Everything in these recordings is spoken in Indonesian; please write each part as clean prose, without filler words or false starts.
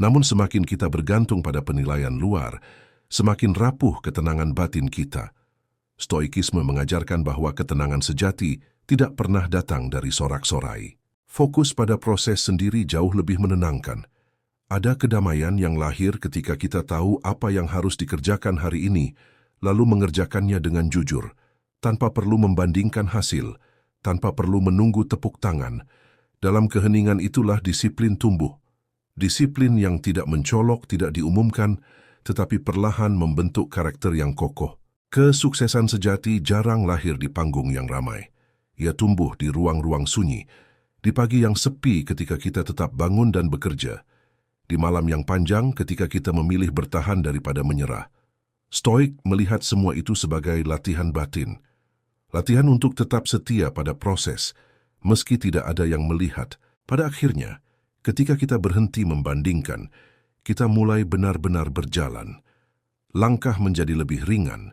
Namun semakin kita bergantung pada penilaian luar, semakin rapuh ketenangan batin kita. Stoikisme mengajarkan bahwa ketenangan sejati tidak pernah datang dari sorak-sorai. Fokus pada proses sendiri jauh lebih menenangkan. Ada kedamaian yang lahir ketika kita tahu apa yang harus dikerjakan hari ini, lalu mengerjakannya dengan jujur, tanpa perlu membandingkan hasil, tanpa perlu menunggu tepuk tangan. Dalam keheningan itulah disiplin tumbuh. Disiplin yang tidak mencolok, tidak diumumkan, tetapi perlahan membentuk karakter yang kokoh. Kesuksesan sejati jarang lahir di panggung yang ramai. Ia tumbuh di ruang-ruang sunyi, di pagi yang sepi ketika kita tetap bangun dan bekerja, di malam yang panjang ketika kita memilih bertahan daripada menyerah. Stoik melihat semua itu sebagai latihan batin. Latihan untuk tetap setia pada proses, meski tidak ada yang melihat. Pada akhirnya, ketika kita berhenti membandingkan, kita mulai benar-benar berjalan. Langkah menjadi lebih ringan,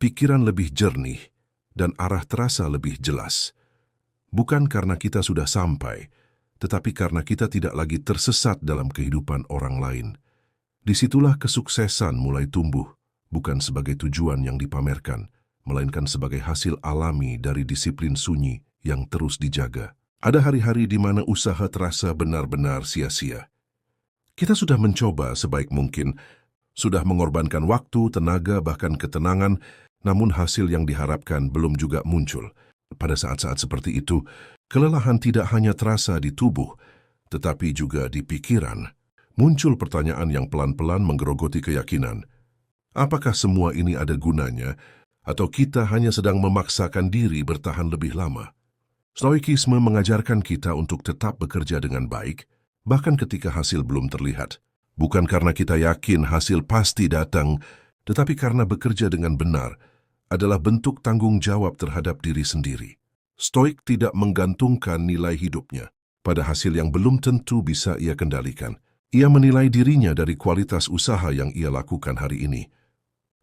pikiran lebih jernih, dan arah terasa lebih jelas. Bukan karena kita sudah sampai, tetapi karena kita tidak lagi tersesat dalam kehidupan orang lain. Disitulah kesuksesan mulai tumbuh, bukan sebagai tujuan yang dipamerkan, melainkan sebagai hasil alami dari disiplin sunyi yang terus dijaga. Ada hari-hari di mana usaha terasa benar-benar sia-sia. Kita sudah mencoba sebaik mungkin, sudah mengorbankan waktu, tenaga, bahkan ketenangan, namun hasil yang diharapkan belum juga muncul. Pada saat-saat seperti itu, kelelahan tidak hanya terasa di tubuh, tetapi juga di pikiran. Muncul pertanyaan yang pelan-pelan menggerogoti keyakinan. Apakah semua ini ada gunanya, atau kita hanya sedang memaksakan diri bertahan lebih lama? Stoikisme mengajarkan kita untuk tetap bekerja dengan baik, bahkan ketika hasil belum terlihat. Bukan karena kita yakin hasil pasti datang, tetapi karena bekerja dengan benar adalah bentuk tanggung jawab terhadap diri sendiri. Stoik tidak menggantungkan nilai hidupnya pada hasil yang belum tentu bisa ia kendalikan. Ia menilai dirinya dari kualitas usaha yang ia lakukan hari ini,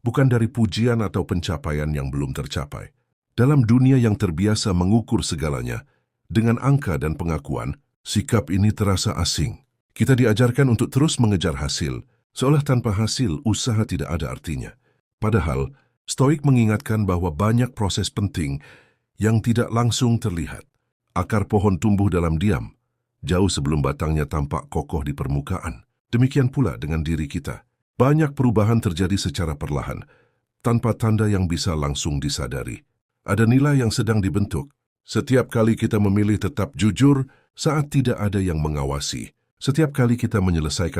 bukan dari pujian atau pencapaian yang belum tercapai. Dalam dunia yang terbiasa mengukur segalanya dengan angka dan pengakuan, sikap ini terasa asing. Kita diajarkan untuk terus mengejar hasil, seolah tanpa hasil usaha tidak ada artinya. Padahal, Stoik mengingatkan bahwa banyak proses penting yang tidak langsung terlihat. Akar pohon tumbuh dalam diam, jauh sebelum batangnya tampak kokoh di permukaan. Demikian pula dengan diri kita. Banyak perubahan terjadi secara perlahan, tanpa tanda yang bisa langsung disadari. Ada nilai yang sedang dibentuk. Setiap kali kita memilih tetap jujur saat tidak ada yang mengawasi. Setiap kali kita menyelesaikan